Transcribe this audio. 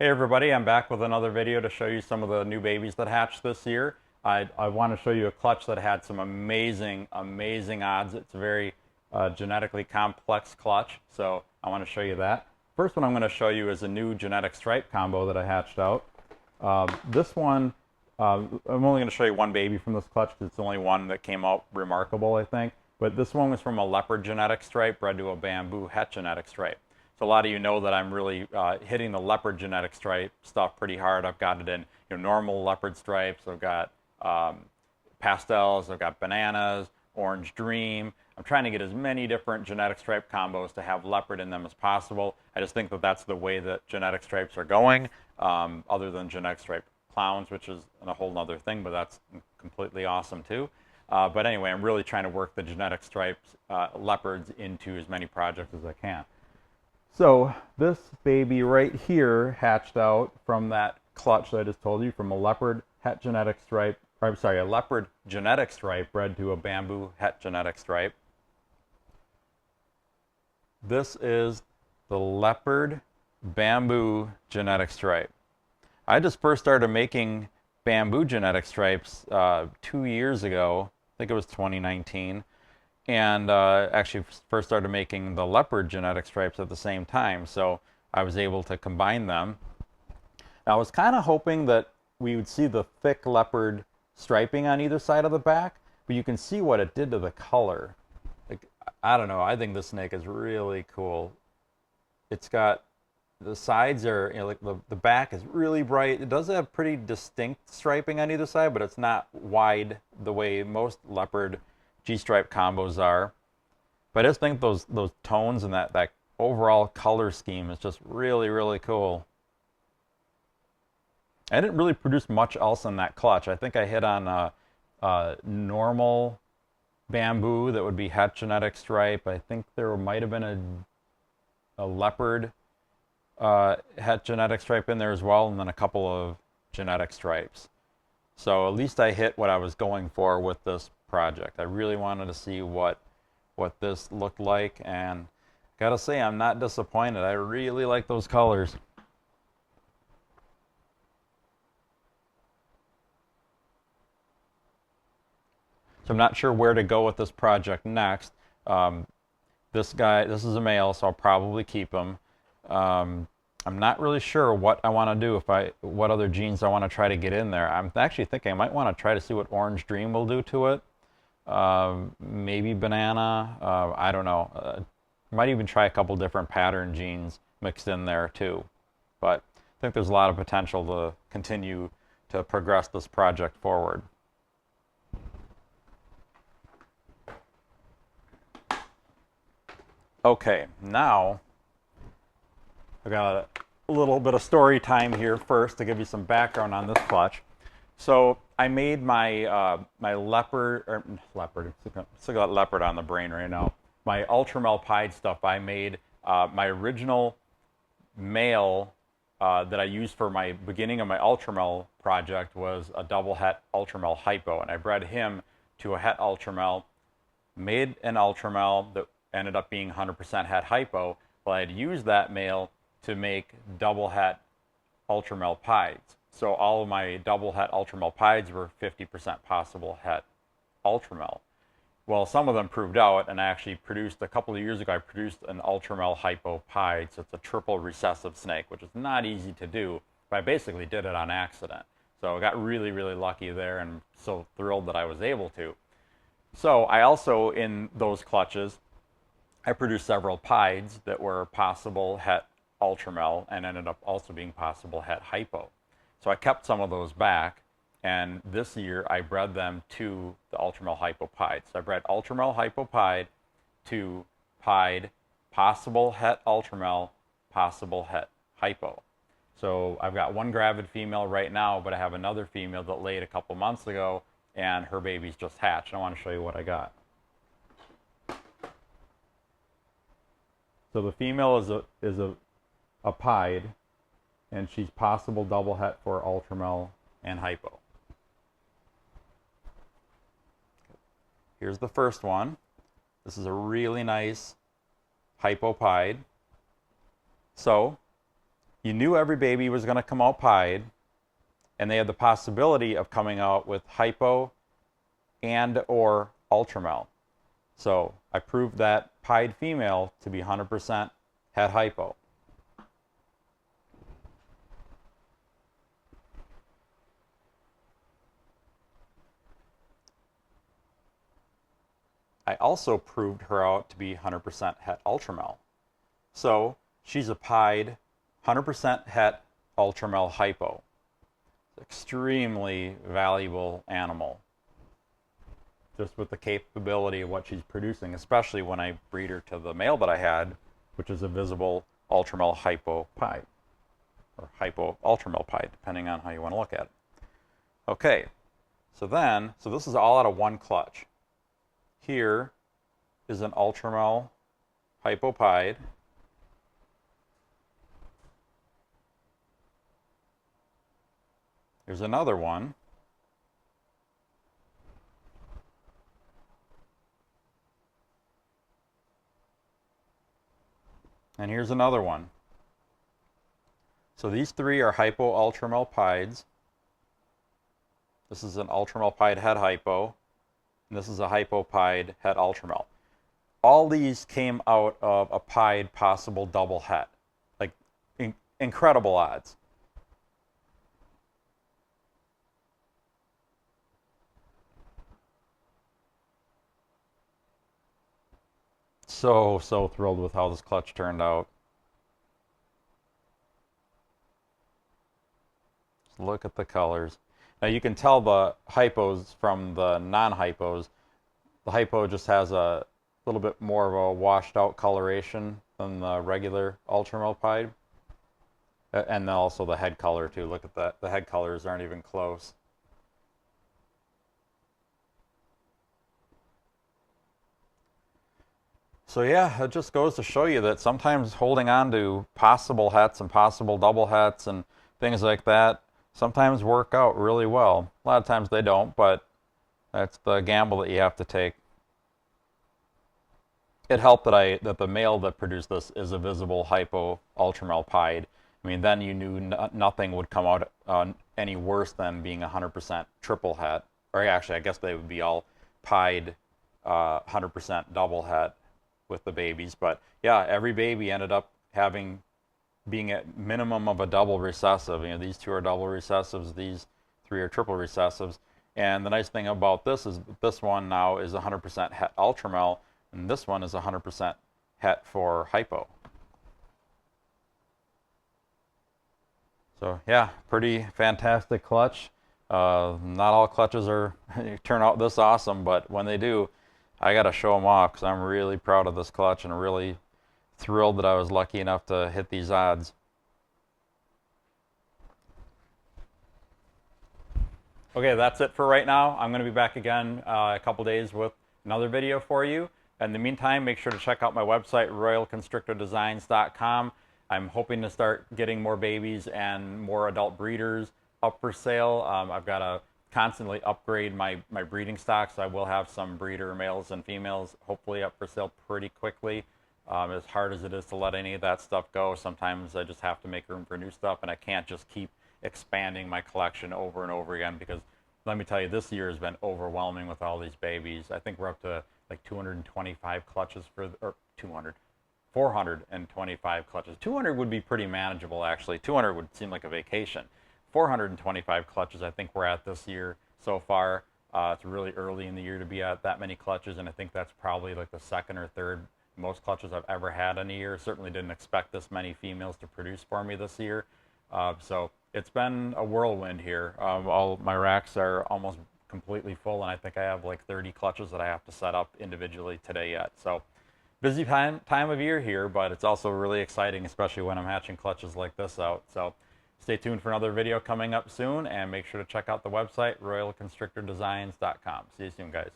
Hey everybody, I'm back with another video to show you some of the new babies that hatched this year. I want to show you a clutch that had some amazing odds. It's a very genetically complex clutch, so I want to show you that. First one I'm going to show you is a new genetic stripe combo that I hatched out. This one, I'm only going to show you one baby from this clutch because it's the only one that came out remarkable, I think. But this one was from a Leopard genetic stripe bred to a bamboo het genetic stripe. So a lot of you know that I'm really hitting the Leopard genetic stripe stuff pretty hard. I've got it in normal leopard stripes. I've got pastels. I've got bananas, orange dream. I'm trying to get as many different genetic stripe combos to have leopard in them as possible. I just think that that's the way that genetic stripes are going, other than genetic stripe clowns, which is a whole other thing, but that's completely awesome too. But anyway, I'm really trying to work the genetic stripes leopards into as many projects as I can. So this baby right here hatched out from that clutch that I just told you, from a Leopard het genetic stripe, or I'm sorry, a Leopard genetic stripe bred to a bamboo het genetic stripe. This is the Leopard bamboo genetic stripe. I just first started making bamboo genetic stripes 2 years ago. I think it was 2019. And actually first started making the Leopard genetic stripes at the same time, so I was able to combine them. I was kind of hoping that we would see the thick leopard striping on either side of the back, but you can see what it did to the color. Like, I don't know, I think this snake is really cool. It's got, the sides are, like the back is really bright. It does have pretty distinct striping on either side, but it's not wide the way most Leopard G-Stripe combos are. But I just think those tones and that overall color scheme is just really cool. I didn't really produce much else in that clutch. I think I hit on a normal bamboo that would be het genetic stripe. I think there might have been a leopard het genetic stripe in there as well, and then a couple of genetic stripes. So at least I hit what I was going for with this project. I really wanted to see what this looked like, and gotta say, I'm not disappointed. I really like those colors. So I'm not sure where to go with this project next. This is a male, so I'll probably keep him. I'm not really sure what I want to do, what other genes I want to try to get in there. I'm actually thinking I might want to try to see what Orange Dream will do to it. Maybe banana. I don't know. Might even try a couple different pattern genes mixed in there too. But I think there's a lot of potential to continue to progress this project forward. Okay, now I got a little bit of story time here first to give you some background on this clutch. So I made my my leopard, still got leopard on the brain right now. My Ultramel Pied stuff. I made my original male that I used for my beginning of my Ultramel project was a double het Ultramel hypo, and I bred him to a het Ultramel, made an Ultramel that ended up being 100% het hypo. Well, I had used that male to make double het Ultramel Pieds. So all of my double het Ultramel Pieds were 50% possible het Ultramel. Well, some of them proved out, and I actually produced, a couple of years ago, I produced an Ultramel hypo Pied. So it's a triple-recessive snake, which is not easy to do, but I basically did it on accident. So I got really lucky there, and so thrilled that I was able to. So I also, in those clutches, I produced several Pieds that were possible het Ultramel and ended up also being possible het hypo. So I kept some of those back, and this year I bred them to the Ultramel hypo Pied. So I bred Ultramel hypo Pied to Pied, possible het Ultramel, possible het hypo. So I've got one gravid female right now, but I have another female that laid a couple months ago, and her baby's just hatched. I want to show you what I got. So the female is a Pied, and she's possible double het for Ultramel and hypo. Here's the first one. This is a really nice hypo Pied. So you knew every baby was going to come out pied, and they had the possibility of coming out with hypo and or ultramel. So I proved that pied female to be 100% het hypo. I also proved her out to be 100% het ultramel. So she's a pied 100% het ultramel hypo. Extremely valuable animal, just with the capability of what she's producing, especially when I breed her to the male that I had, which is a visible ultramel hypo pied, or hypo ultramel pied, depending on how you want to look at it. Okay, so this is all out of one clutch. Here is an ultramel hypo pied. Here's another one. And here's another one. So these three are hypo ultramel pieds. This is an ultramel pied het hypo. And this is a hypo pied het ultramel. All these came out of a pied possible double het. Like incredible odds. So thrilled with how this clutch turned out. Just look at the colors. Now you can tell the hypos from the non-hypos. The hypo just has a little bit more of a washed out coloration than the regular ultramel pied. And also the head color too. Look at that. The head colors aren't even close. So yeah, it just goes to show you that sometimes holding on to possible hets and possible double hets and things like that sometimes work out really well. A lot of times they don't, but that's the gamble that you have to take. It helped that the male that produced this is a visible hypo ultramel pied. I mean, then you knew nothing would come out any worse than being 100% triple het. Or actually, I guess they would be all pied 100% double het with the babies. But yeah, every baby ended up being at minimum of a double recessive. You know, these two are double recessives, these three are triple recessives. And the nice thing about this is this one now is 100% het ultramel, and this one is 100% het for hypo. So yeah, pretty fantastic clutch. Not all clutches turn out this awesome, but when they do, I gotta show them off because I'm really proud of this clutch and really thrilled that I was lucky enough to hit these odds. Okay, that's it for right now. I'm going to be back again a couple days with another video for you. In the meantime, make sure to check out my website, royalconstrictordesigns.com. I'm hoping to start getting more babies and more adult breeders up for sale. I've got to constantly upgrade my breeding stock, so I will have some breeder males and females hopefully up for sale pretty quickly. As hard as it is to let any of that stuff go, sometimes I just have to make room for new stuff, and I can't just keep expanding my collection over and over again, because let me tell you, this year has been overwhelming with all these babies. I think we're up to like 225 clutches or 425 clutches. 200 would be pretty manageable, actually. 200 would seem like a vacation. 425 clutches I think we're at this year so far. It's really early in the year to be at that many clutches, and I think that's probably like the second or third most clutches I've ever had in a year. Certainly didn't expect this many females to produce for me this year. So it's been a whirlwind here. All my racks are almost completely full, and I think I have like 30 clutches that I have to set up individually today yet. So busy time of year here, but it's also really exciting, especially when I'm hatching clutches like this out. So stay tuned for another video coming up soon, and make sure to check out the website, royalconstrictordesigns.com. See you soon, guys.